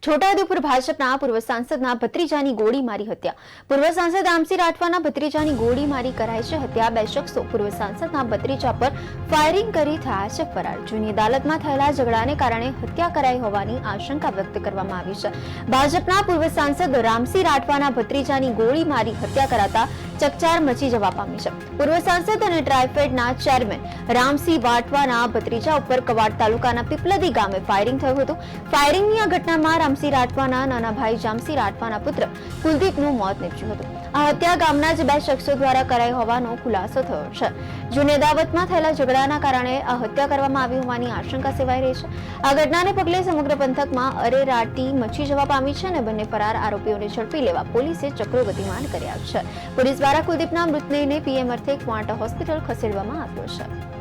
છોટાઉદેપુર ભાજપના પૂર્વ સાંસદના ભત્રીજાની ગોળી મારી હત્યા. પૂર્વ સાંસદ રામસિંહ રાઠવાના ભત્રીજાની ગોળી મારી કરાઈ છે હત્યા. બે શખ્સો પૂર્વ સાંસદના ભત્રીજા પર ફાયરિંગ કરી થયા છે ફરાર. જૂની અદાલતમાં થયેલા ઝઘડાને કારણે હત્યા કરાઈ હોવાની આશંકા વ્યક્ત કરવામાં આવી છે. ભાજપના પૂર્વ સાંસદ રામસિંહ રાઠવાના ભત્રીજાની ગોળી મારી હત્યા કરાતા ચકચાર મચી જવા પામી છે. પૂર્વ સાંસદ અને ટ્રાયફેડના ચેરમેન રામસિંહ રાઠવાના ભત્રીજા ઉપર કવાડ તાલુકાના પીપલદી ગામે ફાયરિંગ થયું હતું. ફાયરિંગની આ ઘટનામાં રામસિંહ રાઠવાના નાના ભાઈ જામસિંહ રાઠવાના પુત્ર કુલદીપનું મોત નીપજ્યું હતું. આ હત્યા ગામના જ બે શખ્સો દ્વારા કરાઈ હોવાનો ખુલાસો થયો છે. જૂની અદાવતમાં થયેલા ઝઘડાના કારણે આ હત્યા કરવામાં આવી હોવાની આશંકા સેવાઈ રહી છે. આ ઘટનાને પગલે સમગ્ર પંથકમાં અરેરાટી મચી જવા પામી છે અને બંને ફરાર આરોપીઓને ઝડપી લેવા પોલીસે ચક્રો ગતિમાન કર્યા છે. પોલીસ દ્વારા કુલદીપના મૃતદેહને પીએમ અર્થે ક્વાંટા હોસ્પિટલ ખસેડવામાં આવ્યો છે.